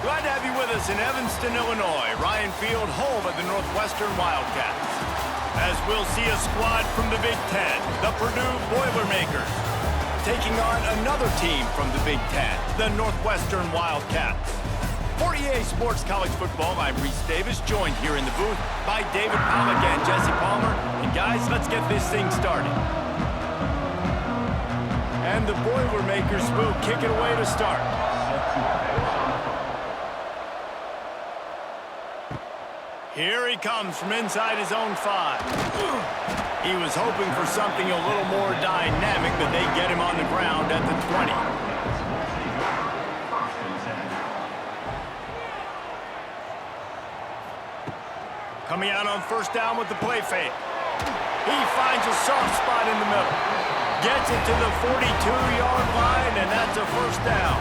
Glad to have you with us in Evanston, Illinois. Ryan Field, home of the Northwestern Wildcats. As we'll see a squad from the Big Ten, the Purdue Boilermakers, taking on another team from the Big Ten, the Northwestern Wildcats. For EA Sports College Football, I'm Reese Davis, joined here in the booth by David Pollack and Jesse Palmer. And guys, let's get this thing started. And the Boilermakers will kick it away to start. Here he comes from inside his own 5. He was hoping for something a little more dynamic, but they get him on the ground at the 20. Coming out on first down with the play fake. He finds a soft spot in the middle. Gets it to the 42-yard line, and that's a first down.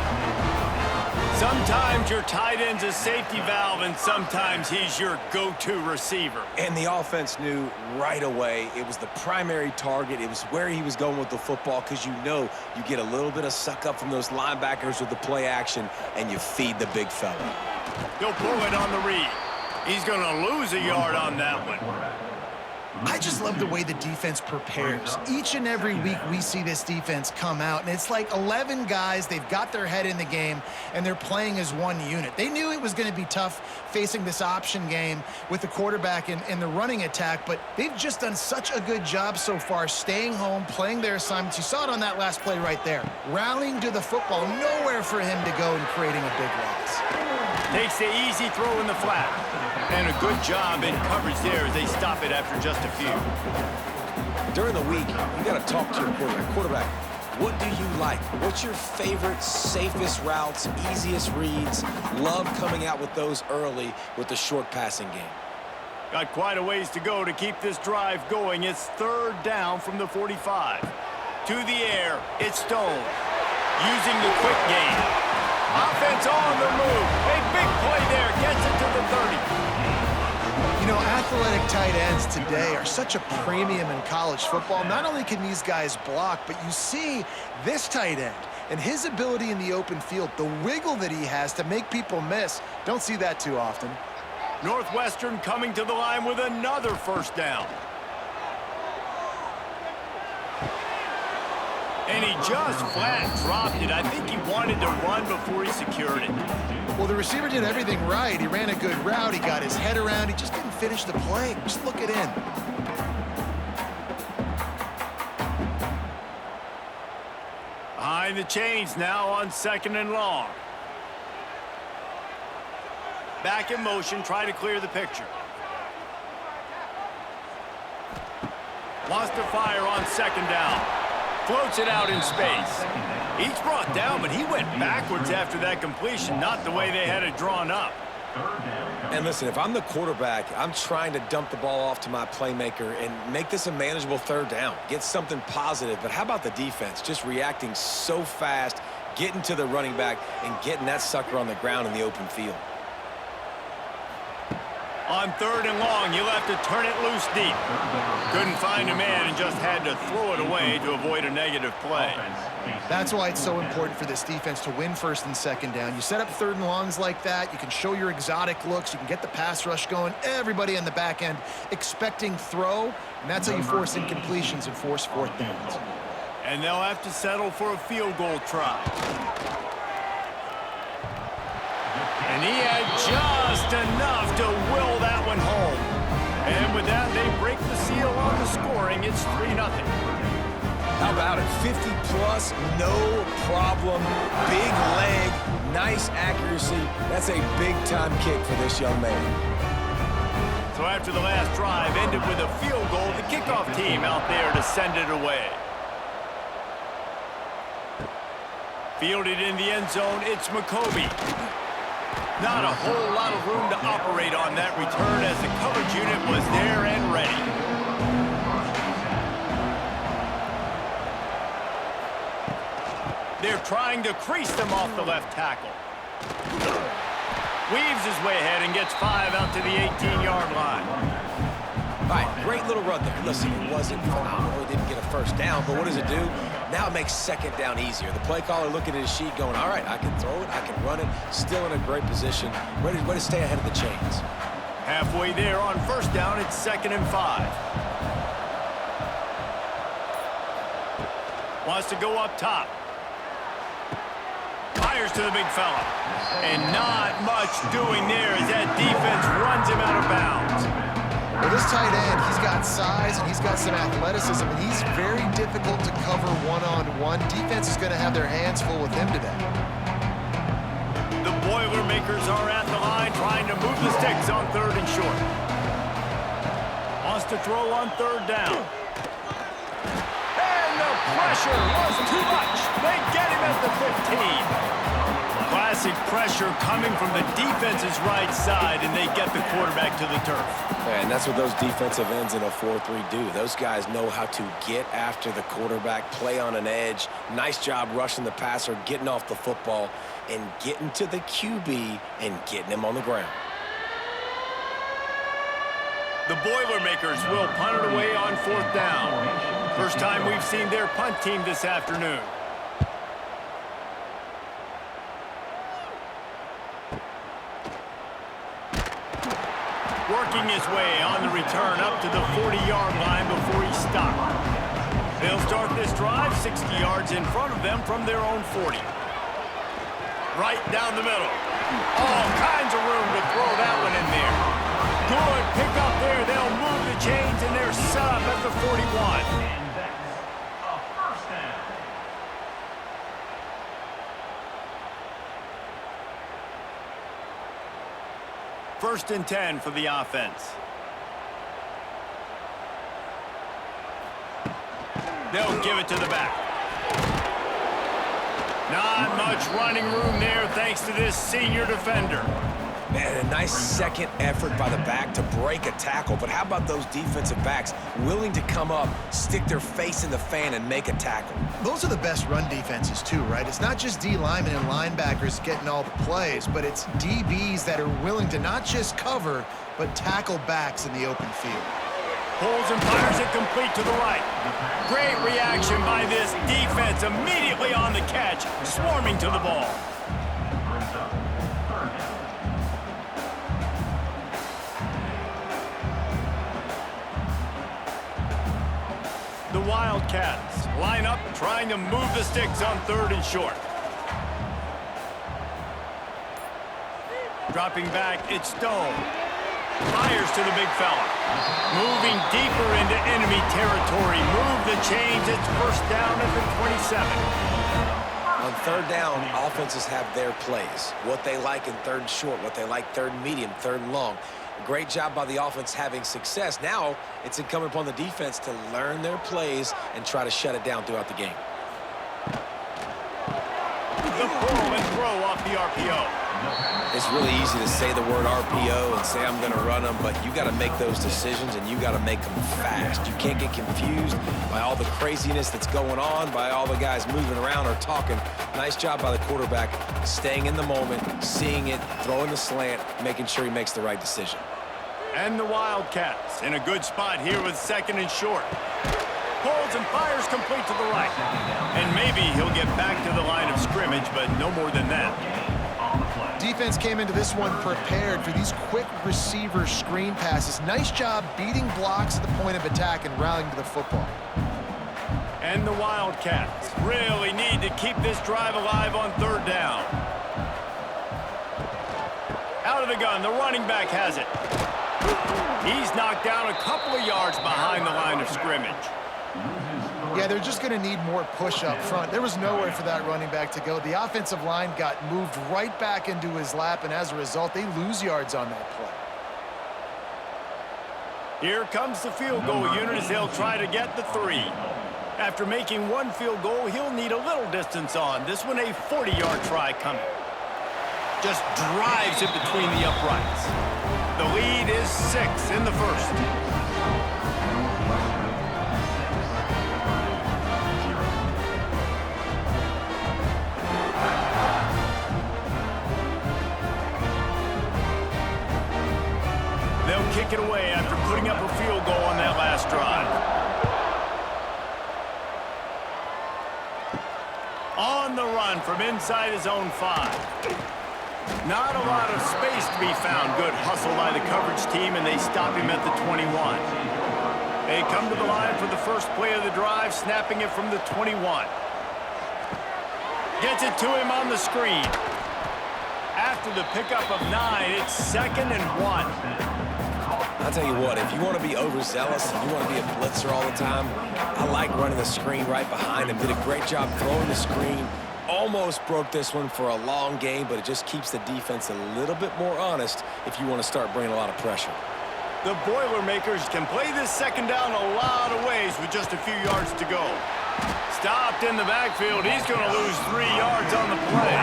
Sometimes your tight end's a safety valve, and sometimes he's your go-to receiver. And the offense knew right away it was the primary target. It was where he was going with the football, because you know you get a little bit of suck up from those linebackers with the play action, and you feed the big fella. He'll pull it on the read. He's going to lose a yard on that one. I just love the way the defense prepares. Each and every week we see this defense come out, and it's like 11 guys. They've got their head in the game, and they're playing as one unit. They knew it was going to be tough facing this option game with the quarterback in the running attack, but they've just done such a good job so far staying home, playing their assignments. You saw it on that last play right there. Rallying to the football, nowhere for him to go and creating a big loss. Takes the easy throw in the flat. And a good job in coverage there as they stop it after just a few. During the week, you got to talk to your quarterback. Quarterback, what do you like? What's your favorite, safest routes, easiest reads? Love coming out with those early with the short passing game. Got quite a ways to go to keep this drive going. It's third down from the 45. To the air, it's Stone. Using the quick game. Offense on the move. A big play there. Gets it to the 30. You know, athletic tight ends today are such a premium in college football. Not only can these guys block, but you see this tight end and his ability in the open field, the wiggle that he has to make people miss. Don't see that too often. Northwestern coming to the line with another first down. And he just flat dropped it. I think he wanted to run before he secured it. Well, the receiver did everything right. He ran a good route. He got his head around. He just didn't finish the play. Just look it in. Behind the chains now on second and long. Back in motion, try to clear the picture. Wants to fire on second down. Floats it out in space. He's brought down, but he went backwards after that completion, not the way they had it drawn up. And listen, if I'm the quarterback, I'm trying to dump the ball off to my playmaker and make this a manageable third down. Get something positive. But how about the defense? Just reacting so fast, getting to the running back, and getting that sucker on the ground in the open field. On third and long, you'll have to turn it loose deep. Couldn't find a man and just had to throw it away to avoid a negative play. That's why it's so important for this defense to win first and second down. You set up third and longs like that, you can show your exotic looks, you can get the pass rush going, everybody on the back end expecting throw, and that's how you force incompletions and force fourth downs. And they'll have to settle for a field goal try. And he had just enough to will that one home. And with that, they break the seal on the scoring. It's 3-0. How about it? 50-plus, no problem. Big leg, nice accuracy. That's a big-time kick for this young man. So after the last drive ended with a field goal, the kickoff team out there to send it away. Fielded in the end zone, it's McCoby. Not a whole lot of room to operate on that return as the coverage unit was there and ready. They're trying to crease them off the left tackle. Weaves his way ahead and gets 5 out to the 18-yard line. All right, great little run there. Listen, it wasn't phenomenal. It didn't get a first down, but what does it do? Now it makes second down easier. The play caller looking at his sheet going, all right, I can throw it, I can run it, still in a great position, ready to stay ahead of the chains. Halfway there on first down, it's 2nd and 5. Wants to go up top. Fires to the big fella. And not much doing there as that defense runs him out of bounds. Well, this tight end, he's got size and he's got some athleticism, and he's very difficult to cover one-on-one. Defense is going to have their hands full with him today. The Boilermakers are at the line trying to move the sticks on 3rd and short. Wants to throw on 3rd down. And the pressure was too much. They get him at the 15. Classic pressure coming from the defense's right side, and they get the quarterback to the turf. And that's what those defensive ends in a 4-3 do. Those guys know how to get after the quarterback, play on an edge. Nice job rushing the passer, getting off the football, and getting to the QB and getting him on the ground. The Boilermakers will punt it away on 4th down. First time we've seen their punt team this afternoon. Working his way on the return up to the 40-yard line before he stopped. They'll start this drive 60 yards in front of them from their own 40. Right down the middle. All kinds of room to throw that one in there. Good pick up there. They'll move the chains, and they're set up at the 41. First and 10 for the offense. They'll give it to the back. Not much running room there thanks to this senior defender. Man, a nice second effort by the back to break a tackle. But how about those defensive backs willing to come up, stick their face in the fan, and make a tackle? Those are the best run defenses too, right? It's not just D linemen and linebackers getting all the plays, but it's DBs that are willing to not just cover, but tackle backs in the open field. Pulls and fires it complete to the right. Great reaction by this defense, immediately on the catch, swarming to the ball. The Wildcats line up trying to move the sticks on 3rd and short. Dropping back, it's Stone. Fires to the big fella. Moving deeper into enemy territory. Move the chains. It's first down at the 27. On 3rd down, offenses have their plays. What they like in 3rd and short, what they like 3rd and medium, 3rd and long. Great job by the offense having success. Now it's incumbent upon the defense to learn their plays and try to shut it down throughout the game. The pull and throw off the RPO. It's really easy to say the word RPO and say I'm going to run them, but you got to make those decisions and you got to make them fast. You can't get confused by all the craziness that's going on, by all the guys moving around or talking. Nice job by the quarterback, staying in the moment, seeing it, throwing the slant, making sure he makes the right decision. And the Wildcats in a good spot here with 2nd and short. Pulls and fires complete to the right. And maybe he'll get back to the line of scrimmage, but no more than that. Defense came into this one prepared for these quick receiver screen passes. Nice job beating blocks at the point of attack and rallying to the football. And the Wildcats really need to keep this drive alive on 3rd down. Out of the gun, the running back has it. He's knocked down a couple of yards behind the line of scrimmage. Yeah, they're just going to need more push up front. There was nowhere for that running back to go. The offensive line got moved right back into his lap, and as a result, they lose yards on that play. Here comes the field goal unit as they'll try to get the 3. After making one field goal, he'll need a little distance on. This one a 40-yard try coming. Just drives it between the uprights. The lead is 6 in the first. They'll kick it away after putting up a field goal on that last drive. On the run from inside his own 5. Not a lot of space to be found. Good hustle by the coverage team, and they stop him at the 21. They come to the line for the first play of the drive, snapping it from the 21. Gets it to him on the screen. After the pickup of 9, it's 2nd and 1. I'll tell you what, if you want to be overzealous, if you want to be a blitzer all the time, I like running the screen right behind him. Did a great job throwing the screen. Almost broke this one for a long game, but it just keeps the defense a little bit more honest if you want to start bringing a lot of pressure. The Boilermakers can play this 2nd down a lot of ways with just a few yards to go. Stopped in the backfield. He's going to lose 3 yards on the play.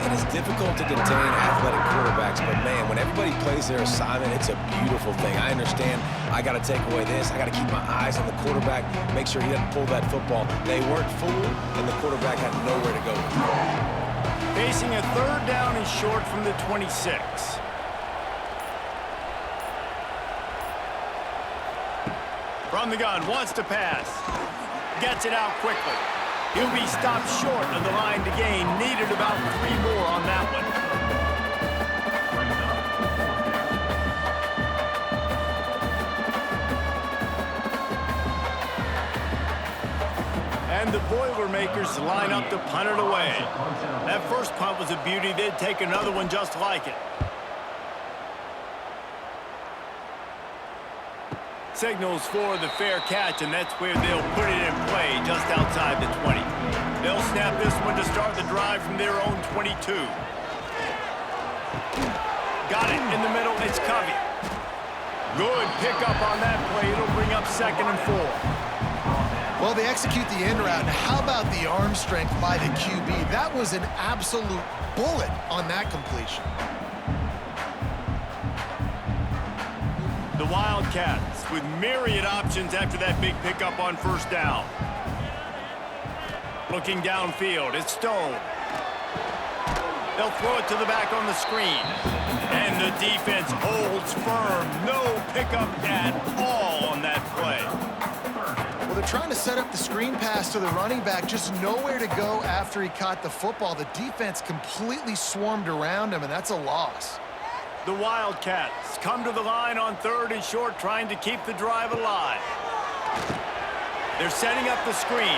It is difficult to contain athletic quarterbacks, but man, when everybody plays their assignment, it's a beautiful thing. I understand I got to take away this. I got to keep my eyes on the quarterback, make sure he doesn't pull that football. They weren't fooled, and the quarterback had nowhere to go. Facing a 3rd down and short from the 26. From the gun, wants to pass. Gets it out quickly. He'll be stopped short of the line to gain. Needed about 3 more on that one. And the Boilermakers line up to punt it away. That first punt was a beauty. They'd take another one just like it. Signals for the fair catch, and that's where they'll put it in play just outside the 20. They'll snap this one to start the drive from their own 22. Got it in the middle. It's Covey. Good pickup on that play. It'll bring up 2nd and 4. Well, they execute the end route. Now, how about the arm strength by the QB? That was an absolute bullet on that completion. The Wildcats with myriad options after that big pickup on 1st down. Looking downfield, it's Stone. They'll throw it to the back on the screen. And the defense holds firm. No pickup at all on that play. Well, they're trying to set up the screen pass to the running back. Just nowhere to go after he caught the football. The defense completely swarmed around him, and that's a loss. The Wildcats come to the line on 3rd and short, trying to keep the drive alive. They're setting up the screen.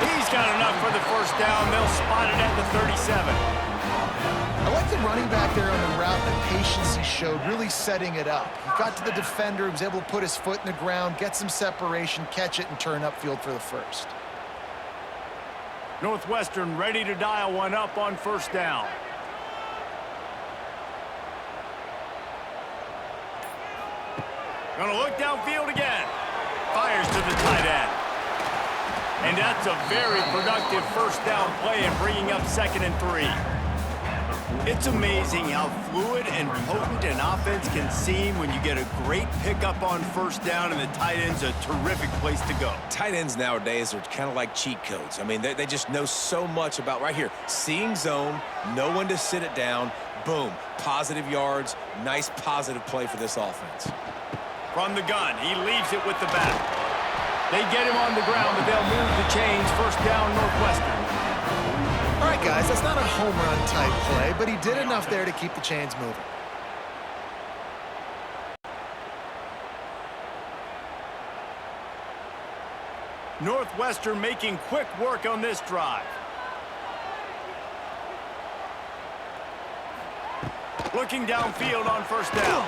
He's got enough for the 1st down. They'll spot it at the 37. I like the running back there on the route, the patience he showed, really setting it up. He got to the defender, he was able to put his foot in the ground, get some separation, catch it, and turn upfield for the 1st. Northwestern ready to dial one up on 1st down. Gonna look downfield again. Fires to the tight end. And that's a very productive 1st down play and bringing up 2nd and 3. It's amazing how fluid and potent an offense can seem when you get a great pickup on 1st down, and the tight end's a terrific place to go. Tight ends nowadays are kind of like cheat codes. I mean, they just know so much about, right here, seeing zone, know when to sit it down, boom, positive yards, nice positive play for this offense. From the gun, he leaves it with the back. They get him on the ground, but they'll move the chains. 1st down, Northwestern. All right, guys, that's not a home run type play, but he did enough there to keep the chains moving. Northwestern making quick work on this drive. Looking downfield on 1st down.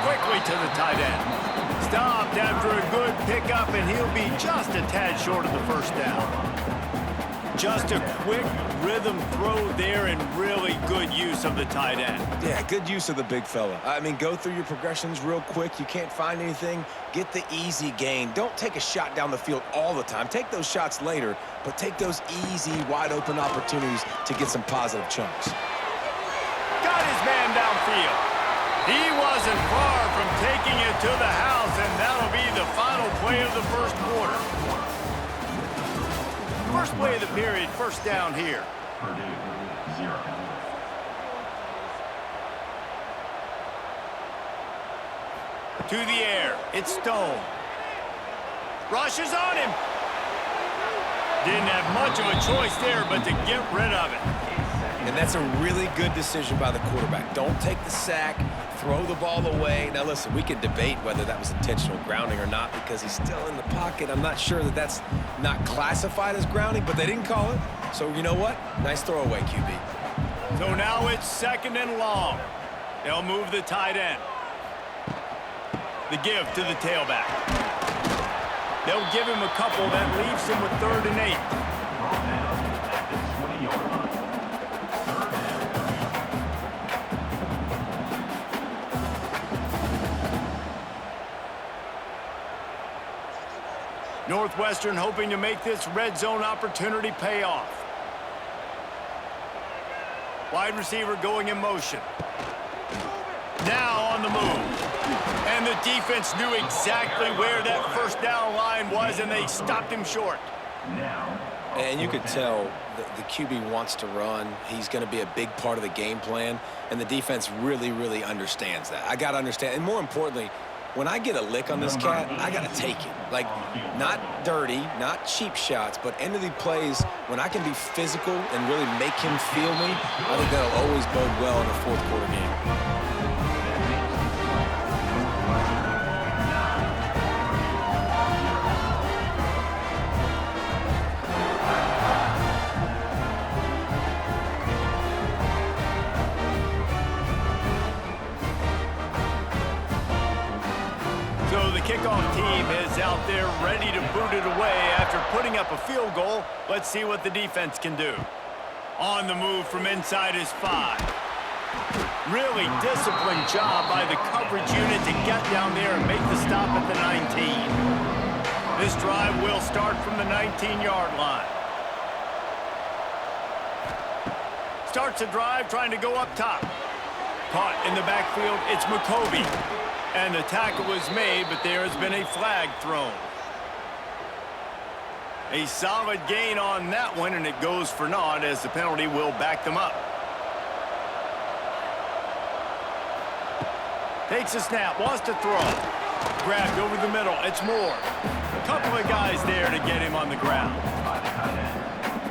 Quickly to the tight end. Stopped after a good pickup, and he'll be just a tad short of the 1st down. Just a quick rhythm throw there, and really good use of the tight end. Yeah, good use of the big fella. I mean, go through your progressions real quick. You can't find anything, get the easy gain. Don't take a shot down the field all the time. Take those shots later, but take those easy, wide-open opportunities to get some positive chunks. Got his man downfield. He wasn't far from taking it to the house, and that'll be the final play of the 1st quarter. First play of the period, 1st down here. Purdue, 0. To the air, it's Stone. Rushes on him. Didn't have much of a choice there, but to get rid of it. And that's a really good decision by the quarterback. Don't take the sack, throw the ball away. Now, listen, we can debate whether that was intentional grounding or not because he's still in the pocket. I'm not sure that that's not classified as grounding, but they didn't call it. So, you know what? Nice throwaway, QB. So now it's 2nd and long. They'll move the tight end. The give to the tailback. They'll give him a couple. That leaves him with 3rd and 8. At the 20-yard line. Northwestern hoping to make this red zone opportunity pay off. Wide receiver going in motion. Now on the move. And the defense knew exactly where that first down line was, and they stopped him short. And you could tell the QB wants to run. He's going to be a big part of the game plan, and the defense really, really understands that. I got to understand, and more importantly, when I get a lick on this cat, I got to take it. Like, not dirty, not cheap shots, but end of the plays, when I can be physical and really make him feel me, I think that'll always bode well in a fourth-quarter game. So the kickoff team is out there ready to boot it away after putting up a field goal. Let's see what the defense can do. On the move from inside his 5. Really disciplined job by the coverage unit to get down there and make the stop at the 19. This drive will start from the 19-yard line. Starts the drive trying to go up top. Caught in the backfield, it's McCovey. And the tackle was made, but there has been a flag thrown. A solid gain on that one, and it goes for naught as the penalty will back them up. Takes a snap, wants to throw. Grabbed over the middle, it's Moore. A couple of guys there to get him on the ground.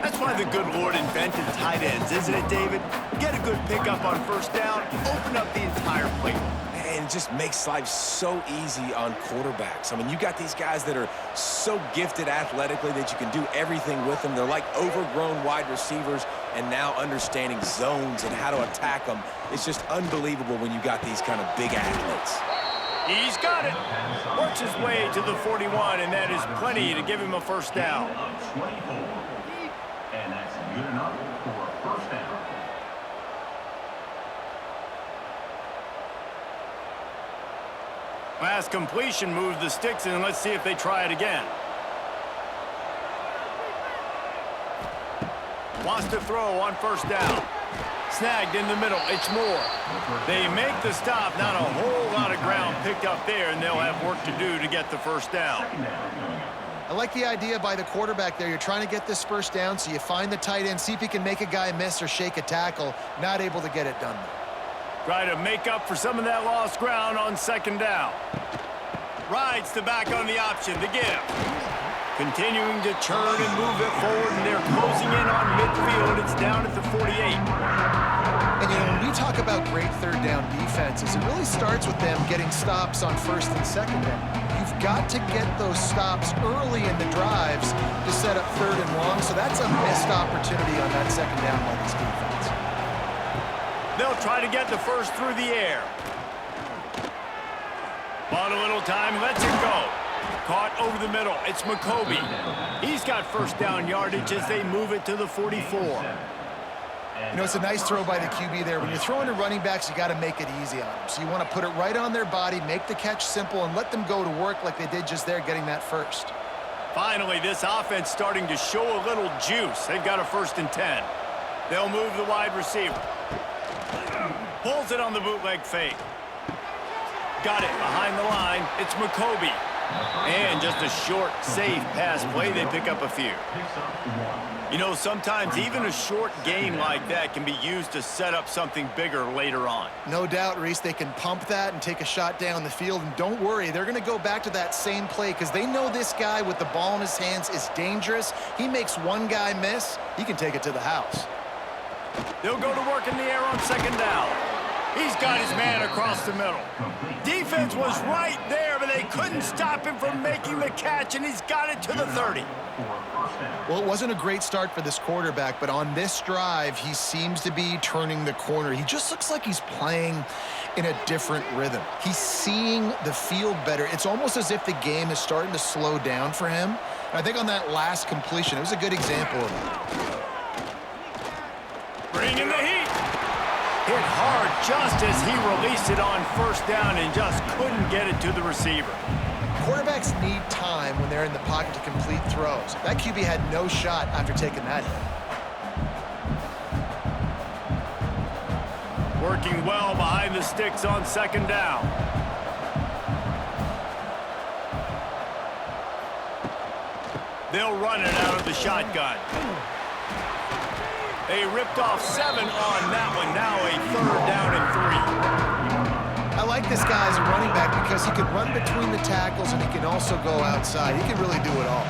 That's why the good Lord invented tight ends, isn't it, David? Get a good pickup on first down, open up the entire plate. And it just makes life so easy on quarterbacks. I mean, you got these guys that are so gifted athletically that you can do everything with them. They're like overgrown wide receivers, and now understanding zones and how to attack them. It's just unbelievable when you got these kind of big athletes. He's got it. Works his way to the 41, and that is plenty to give him a first down. And that's good enough for a first down. Last completion moved the sticks in. Let's see if they try it again. Wants to throw on first down. Snagged in the middle. It's Moore. They make the stop. Not a whole lot of ground picked up there, and they'll have work to do to get the first down. I like the idea by the quarterback there. You're trying to get this first down, so you find the tight end, see if he can make a guy miss or shake a tackle. Not able to get it done, though. Try to make up for some of that lost ground on second down. Rides the back on the option, the give. Continuing to churn and move it forward, and they're closing in on midfield. It's down at the 48. And, you know, when we talk about great third down defenses, it really starts with them getting stops on first and second down. You've got to get those stops early in the drives to set up third and long, so that's a missed opportunity on that second down by this defense. They'll try to get the first through the air. Bought a little time, lets it go. Caught over the middle, it's McCovey. He's got first down yardage as they move it to the 44. You know, it's a nice throw by the QB there. When you're throwing to running backs, you got to make it easy on them. So you want to put it right on their body, make the catch simple, and let them go to work like they did just there, getting that first. Finally, this offense starting to show a little juice. They've got a 1st and 10. They'll move the wide receiver. Pulls it on the bootleg fake. Got it behind the line. It's McCovey. And just a short, safe pass play, they pick up a few. You know, sometimes even a short gain like that can be used to set up something bigger later on. No doubt, Reese, they can pump that and take a shot down the field. And don't worry, they're going to go back to that same play because they know this guy with the ball in his hands is dangerous. He makes one guy miss, he can take it to the house. They'll go to work in the air on second down. He's got his man across the middle. Defense was right there, but they couldn't stop him from making the catch, and he's got it to the 30. Well, it wasn't a great start for this quarterback, but on this drive, he seems to be turning the corner. He just looks like he's playing in a different rhythm. He's seeing the field better. It's almost as if the game is starting to slow down for him. And I think on that last completion, it was a good example of it. Bringing the heat. Hit hard just as he released it on first down and just couldn't get it to the receiver. Quarterbacks need time when they're in the pocket to complete throws. That QB had no shot after taking that hit. Working well behind the sticks on second down. They'll run it out of the shotgun. They ripped off 7 on that one. Now a third down and 3. I like this guy as a running back because he can run between the tackles and he can also go outside. He can really do it all.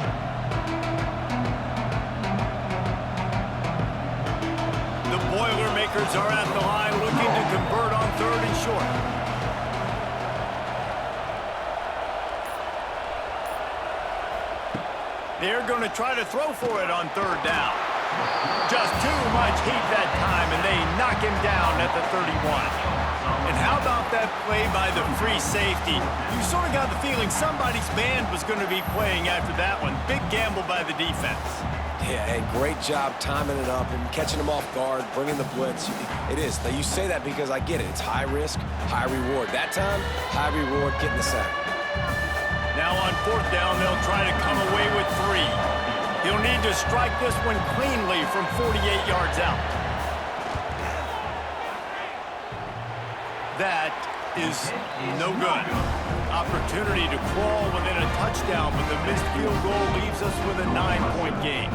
The Boilermakers are at the line looking to convert on third and short. They're going to try to throw for it on third down. Just too much heat that time, and they knock him down at the 31. And how about that play by the free safety? You sort of got the feeling somebody's band was going to be playing after that one. Big gamble by the defense. Yeah, and great job timing it up and catching them off guard, bringing the blitz. It is. Now, you say that because I get it. It's high risk, high reward. That time, high reward, getting the sack. Now on fourth down, they'll try to come away with 3. He'll need to strike this one cleanly from 48 yards out. That is no good. Opportunity to crawl within a touchdown, but the missed field goal leaves us with a 9-point game.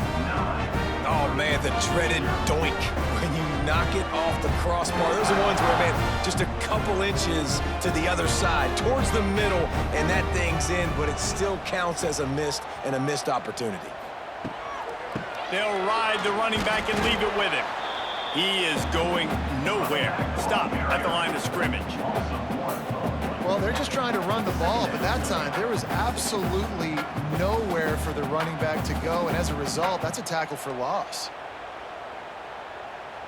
Oh, man, the dreaded doink when you knock it off the crossbar. Those are ones where, man, just a couple inches to the other side, towards the middle, and that thing's in, but it still counts as a missed opportunity. They'll ride the running back and leave it with him. He is going nowhere. Stop at the line of scrimmage. Well, they're just trying to run the ball, but that time there was absolutely nowhere for the running back to go, and as a result, that's a tackle for loss.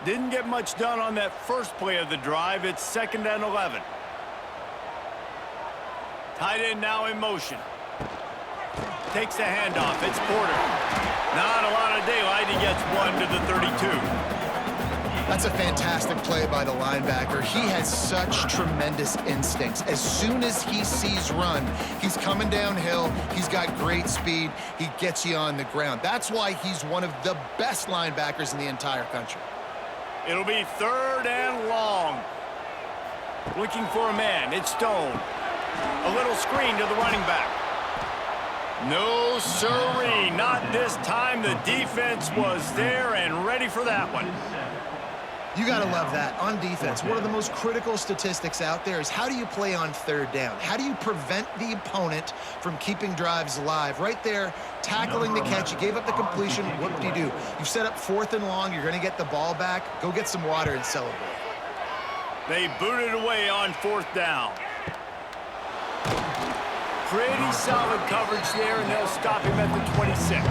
Didn't get much done on that first play of the drive. It's 2nd and 11. Tight end now in motion. Takes the handoff. It's Porter. Not a lot of daylight. He gets 1 to the 32. That's a fantastic play by the linebacker. He has such tremendous instincts. As soon as he sees run, he's coming downhill. He's got great speed. He gets you on the ground. That's why he's one of the best linebackers in the entire country. It'll be 3rd and long. Looking for a man. It's Stone. A little screen to the running back. No, sirree. Not this time. The defense was there and ready for that one. You got to love that. On defense, one of the most critical statistics out there is how do you play on third down? How do you prevent the opponent from keeping drives alive? Right there, tackling the catch. You gave up the completion. Whoop-de-doo. You've set up 4th and long. You're going to get the ball back. Go get some water and celebrate. They booted away on 4th down. Pretty solid coverage there, and they'll stop him at the 26.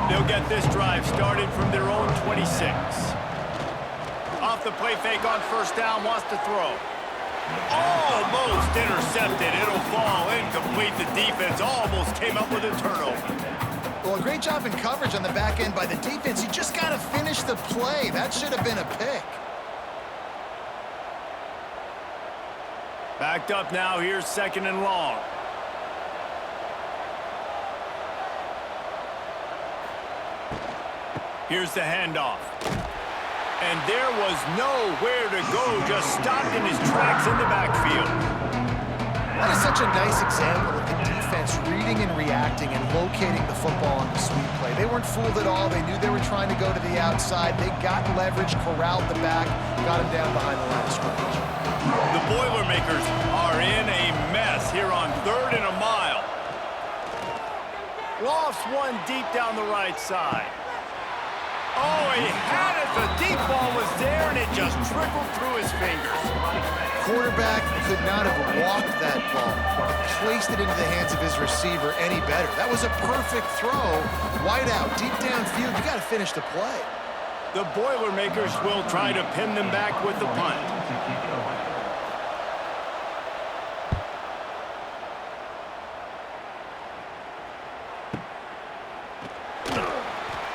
They'll get this drive started from their own 26. Off the play fake on first down, wants to throw. Almost intercepted. It'll fall incomplete. The defense almost came up with a turnover. Well, a great job in coverage on the back end by the defense. You just got to finish the play. That should have been a pick. Backed up now. Here's 2nd and long. Here's the handoff. And there was nowhere to go, just stopped in his tracks in the backfield. That is such a nice example of the defense reading and reacting and locating the football on the sweep play. They weren't fooled at all. They knew they were trying to go to the outside. They got leverage, corralled the back, got him down behind the line of scrimmage. The Boilermakers are in a mess here on 3rd and a mile. Lofts one deep down the right side. Oh, he had it. The deep ball was there, and it just trickled through his fingers. Quarterback could not have walked that ball, placed it into the hands of his receiver any better. That was a perfect throw. Wide out, deep downfield. You got to finish the play. The Boilermakers will try to pin them back with the punt.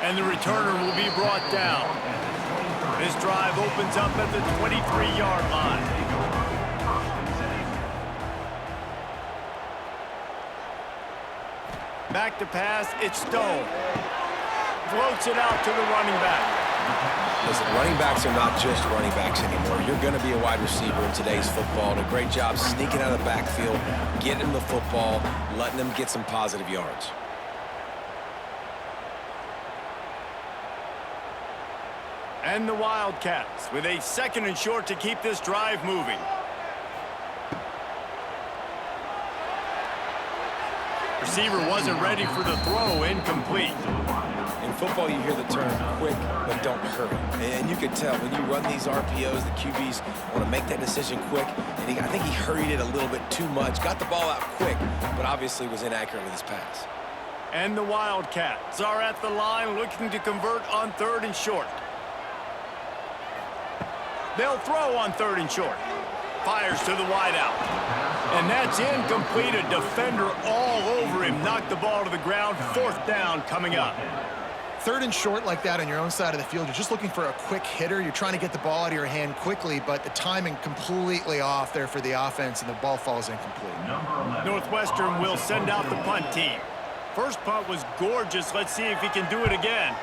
And the returner will be brought down. This drive opens up at the 23-yard line. Back to pass, it's Stone. Floats it out to the running back. Listen, running backs are not just running backs anymore. You're going to be a wide receiver in today's football. And a great job sneaking out of the backfield, getting him the football, letting him get some positive yards. And the Wildcats with a 2nd and short to keep this drive moving. Receiver wasn't ready for the throw, incomplete. In football, you hear the term quick, but don't hurry. And you can tell when you run these RPOs, the QBs want to make that decision quick. And I think he hurried it a little bit too much, got the ball out quick, but obviously was inaccurate with his pass. And the Wildcats are at the line looking to convert on 3rd and short. They'll throw on 3rd and short. Fires to the wideout. And that's incomplete. A defender all over him. Knocked the ball to the ground. 4th down coming up. 3rd and short like that on your own side of the field. You're just looking for a quick hitter. You're trying to get the ball out of your hand quickly, but the timing completely off there for the offense, and the ball falls incomplete. Northwestern will send out the punt team. First punt was gorgeous. Let's see if he can do it again.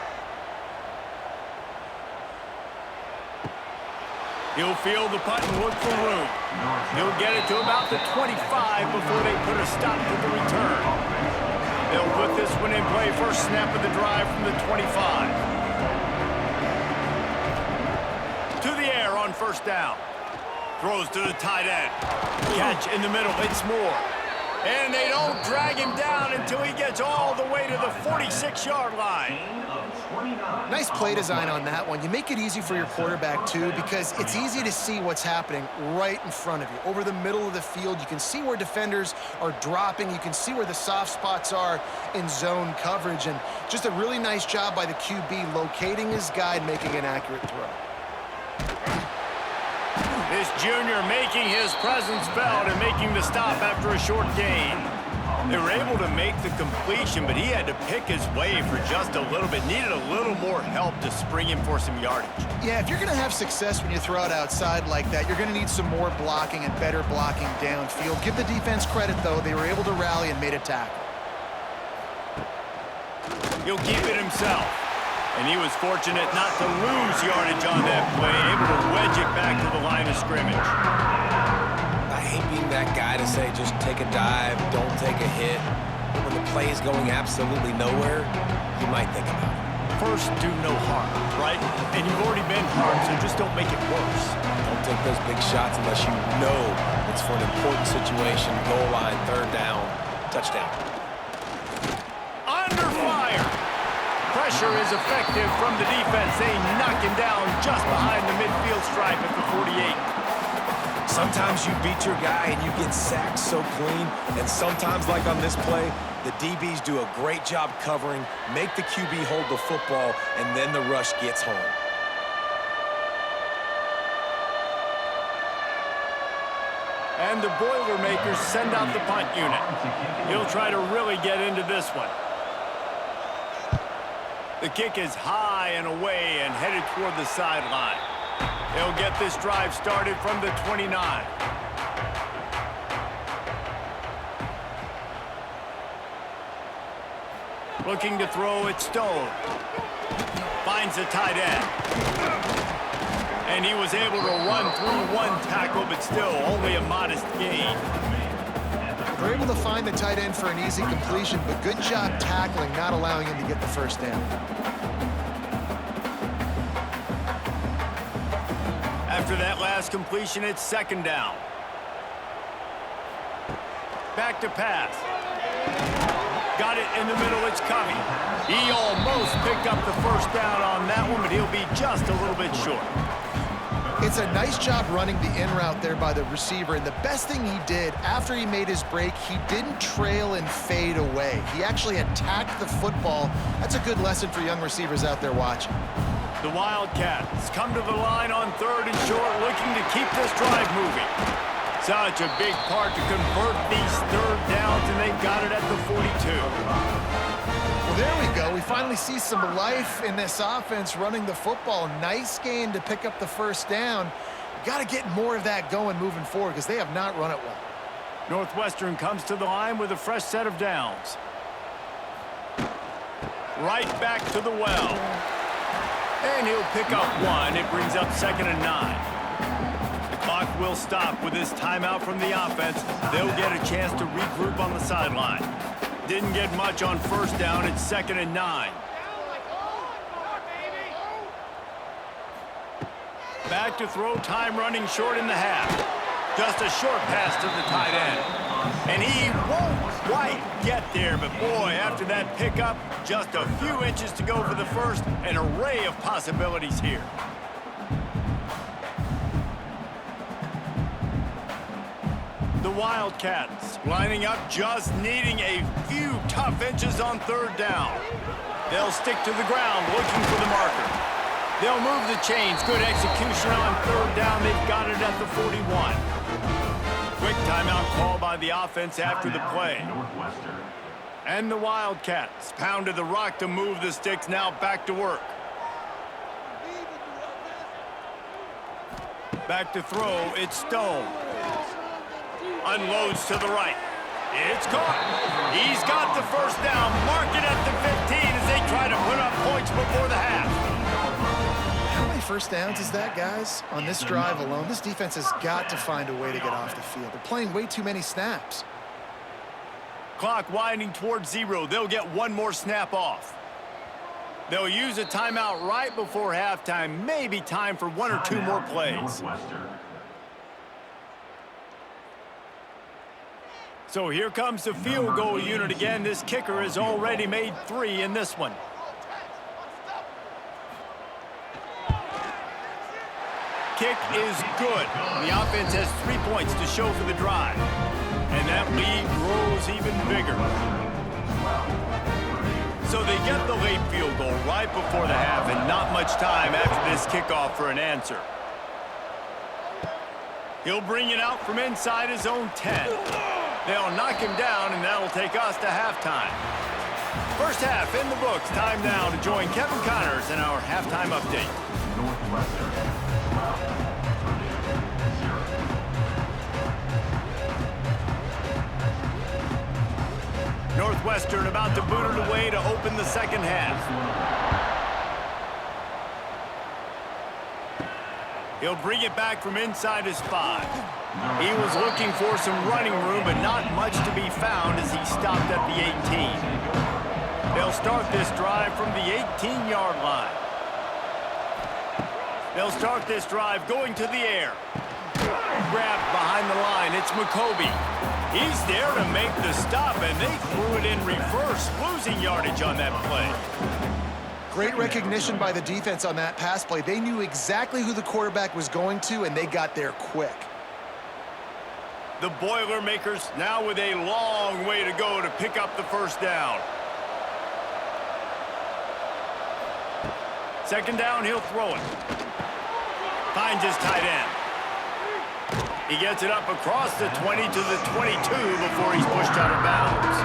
He'll field the punt and look for room. He'll get it to about the 25 before they put a stop to the return. They'll put this one in play. First snap of the drive from the 25. To the air on 1st down. Throws to the tight end. Catch in the middle. It's Moore. And they don't drag him down until he gets all the way to the 46-yard line. Nice play design on that one. You make it easy for your quarterback, too, because it's easy to see what's happening right in front of you. Over the middle of the field, you can see where defenders are dropping. You can see where the soft spots are in zone coverage. And just a really nice job by the QB locating his guy and making an accurate throw. This junior making his presence felt and making the stop after a short gain. They were able to make the completion, but he had to pick his way for just a little bit. Needed a little more help to spring him for some yardage. Yeah, if you're going to have success when you throw it outside like that, you're going to need some more blocking and better blocking downfield. Give the defense credit, though. They were able to rally and made a tackle. He'll keep it himself. And he was fortunate not to lose yardage on that play, able to wedge it back to the line of scrimmage. I hate being that guy to say just take a dive, don't take a hit. But when the play is going absolutely nowhere, you might think about it. First, do no harm, right? And you've already been harmed, so just don't make it worse. Don't take those big shots unless you know it's for an important situation, goal line, 3rd down, touchdown. Under fire! Pressure is effective from the defense. They knock him down just behind the midfield stripe at the 48. Sometimes you beat your guy and you get sacked so clean, and sometimes, like on this play, the DBs do a great job covering, make the QB hold the football, and then the rush gets home. And the Boilermakers send out the punt unit. He'll try to really get into this one. The kick is high and away and headed toward the sideline. They'll get this drive started from the 29. Looking to throw it, Stone. Finds the tight end. And he was able to run through one tackle, but still only a modest gain. They're able to find the tight end for an easy completion, but good job tackling, not allowing him to get the first down. After that last completion, it's second down. Back to pass. Got it in the middle, it's Covey. He almost picked up the first down on that one, but he'll be just a little bit short. It's a nice job running the in route there by the receiver, and the best thing he did after he made his break, he didn't trail and fade away. He actually attacked the football. That's a good lesson for young receivers out there watching. The Wildcats come to the line on third and short, looking to keep this drive moving. Such a big part to convert these third downs, and they've got it at the 42. Well, there we go. We finally see some life in this offense running the football. Nice gain to pick up the first down. Got to get more of that going moving forward because they have not run it well. Northwestern comes to the line with a fresh set of downs. Right back to the well. And he'll pick up one. It brings up 2nd and 9. The clock will stop with this timeout from the offense. They'll get a chance to regroup on the sideline. Didn't get much on first down. It's 2nd and 9. Back to throw, time running short in the half. Just a short pass to the tight end. And he won't quite get there, but boy, after that pickup, just a few inches to go for the first. An array of possibilities here. The Wildcats lining up, just needing a few tough inches on third down. They'll stick to the ground looking for the marker. They'll move the chains. Good execution on third down. They've got it at the 41. Quick timeout call by the offense after the play. And the Wildcats pounded the rock to move the sticks. Now back to work. Back to throw. It's Stone. Unloads to the right. It's caught. He's got the first down. Mark it at the 15 as they try to put up points before the half. How many first downs is that, guys? On this drive alone, this defense has got to find a way to get off the field. They're playing way too many snaps. Clock winding towards 0. They'll get one more snap off. They'll use a timeout right before halftime. Maybe time for one or two more plays. So here comes the field goal unit again. This kicker has already made 3 in this one. Kick is good. The offense has 3 points to show for the drive. And that lead grows even bigger. So they get the late field goal right before the half, and not much time after this kickoff for an answer. He'll bring it out from inside his own 10. They'll knock him down, and that'll take us to halftime. First half in the books. Time now to join Kevin Connors in our halftime update. Northwestern about to boot it away to open the second half. He'll bring it back from inside his 5. He was looking for some running room, but not much to be found as he stopped at the 18. They'll start this drive from the 18-yard line. They'll start this drive going to the air. Grabbed behind the line. It's McCoby. He's there to make the stop, and they threw it in reverse, losing yardage on that play. Great recognition by the defense on that pass play. They knew exactly who the quarterback was going to, and they got there quick. The Boilermakers now with a long way to go to pick up the first down. Second down, he'll throw it. Finds his tight end. He gets it up across the 20 to the 22 before he's pushed out of bounds.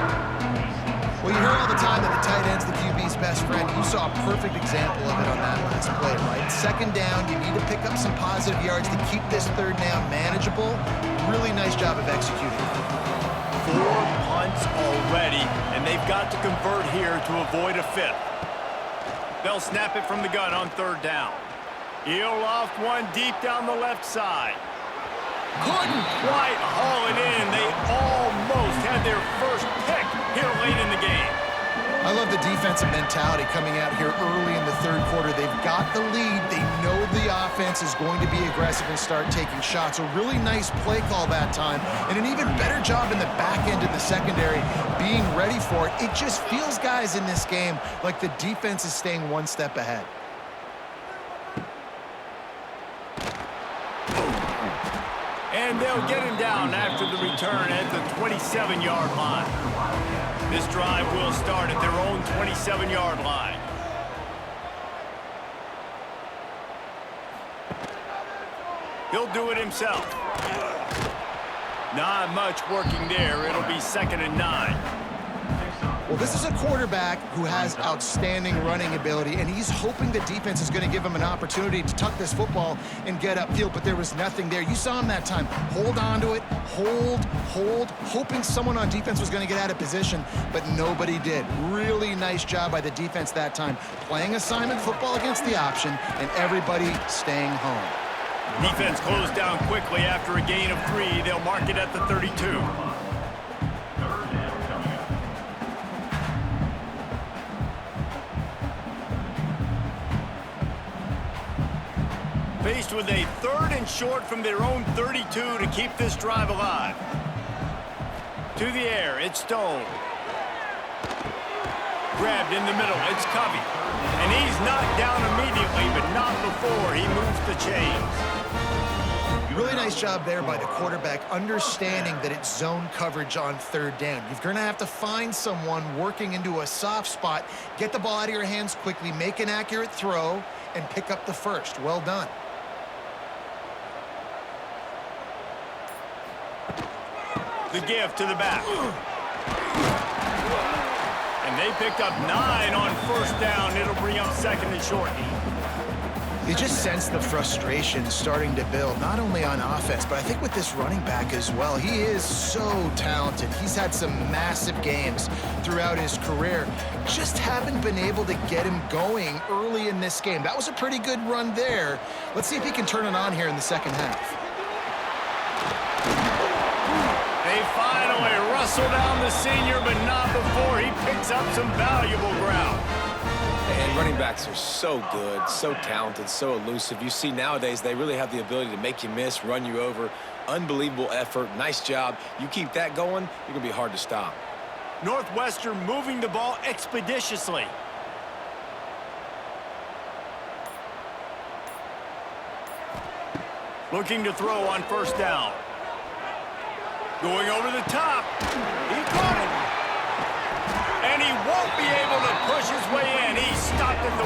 Well, you hear all the time that the tight end's the QB's best friend. You saw a perfect example of it on that last play, right? Second down, you need to pick up some positive yards to keep this third down manageable. Really nice job of executing. 4 punts already, and they've got to convert here to avoid a 5th. They'll snap it from the gun on third down. He'll loft one deep down the left side. Couldn't quite haul it in. They all most had their first pick here late in the game. I love the defensive mentality coming out here early in the third quarter. They've got the lead. They know the offense is going to be aggressive and start taking shots. A really nice play call that time, and an even better job in the back end of the secondary being ready for it. It just feels, guys, in this game like the defense is staying one step ahead. And they'll get him down after the return at the 27-yard line. This drive will start at their own 27-yard line. He'll do it himself. Not much working there. It'll be 2nd and 9. Well, this is a quarterback who has outstanding running ability, and he's hoping the defense is going to give him an opportunity to tuck this football and get upfield, but there was nothing there. You saw him that time. Hold on to it, hold, hoping someone on defense was going to get out of position, but nobody did. Really nice job by the defense that time, playing assignment football against the option, and everybody staying home. Defense closed down quickly after a gain of 3. They'll mark it at the 32. Faced with a 3rd and short from their own 32 to keep this drive alive. To the air, it's Stone. Grabbed in the middle, it's Covey. And he's knocked down immediately, but not before he moves the chains. Really nice job there by the quarterback, understanding that it's zone coverage on 3rd down. You're going to have to find someone working into a soft spot, get the ball out of your hands quickly, make an accurate throw, and pick up the first. Well done. The give to the back. And they picked up 9 on 1st down. It'll bring up 2nd and short. You just sense the frustration starting to build, not only on offense, but I think with this running back as well. He is so talented. He's had some massive games throughout his career. Just haven't been able to get him going early in this game. That was a pretty good run there. Let's see if he can turn it on here in the second half. They finally wrestle down the senior, but not before he picks up some valuable ground. And running backs are so good, so talented, so elusive. You see nowadays they really have the ability to make you miss, run you over. Unbelievable effort. Nice job. You keep that going, you're going to be hard to stop. Northwestern moving the ball expeditiously. Looking to throw on 1st down. Going over the top. He caught it. And he won't be able to push his way in. He's stopped at the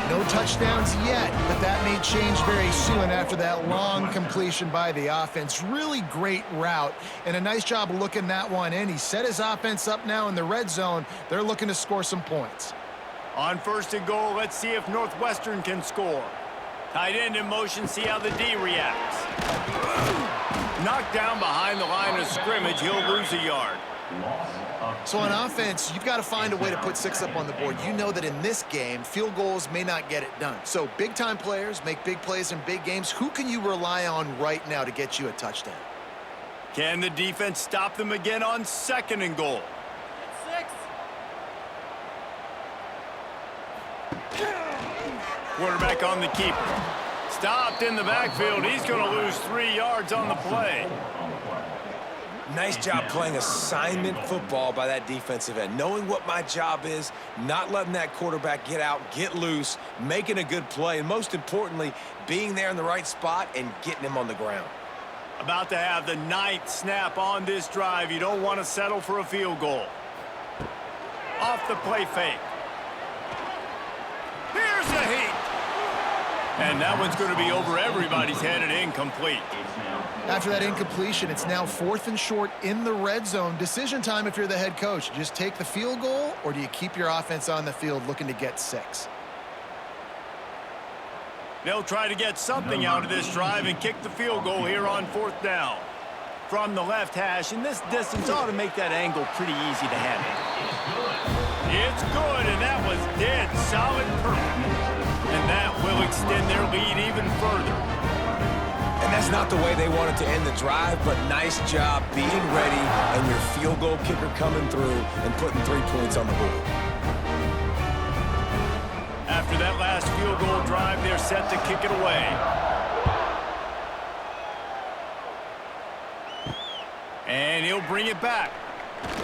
1. No touchdowns yet, but that may change very soon after that long completion by the offense. Really great route, and a nice job of looking that one in. He set his offense up now in the red zone. They're looking to score some points. On 1st and goal, let's see if Northwestern can score. Tight end in motion, see how the D reacts. Knocked down behind the line of scrimmage, he'll lose a yard. So on offense, you've got to find a way to put 6 up on the board. You know that in this game, field goals may not get it done. So big-time players make big plays in big games. Who can you rely on right now to get you a touchdown? Can the defense stop them again on 2nd and goal? 6. Quarterback on the keeper. Stopped in the backfield. He's going to lose 3 yards on the play. Nice job playing assignment football by that defensive end. Knowing what my job is, not letting that quarterback get out, get loose, making a good play, and most importantly, being there in the right spot and getting him on the ground. About to have the 9th snap on this drive. You don't want to settle for a field goal. Off the play fake. Here's a heat. And that one's going to be over everybody's head and incomplete. After that incompletion, it's now 4th and short in the red zone. Decision time if you're the head coach. Just take the field goal, or do you keep your offense on the field looking to get 6? They'll try to get something out of this drive and kick the field goal here on 4th down. From the left hash, and this distance ought to make that angle pretty easy to handle. It's good, and that was dead solid perfect. And that will extend their lead even further. And That's not the way they wanted to end the drive, but nice job being ready and your field goal kicker coming through and putting 3 points on the board. After that last field goal drive, they're set to kick it away. And he'll bring it back.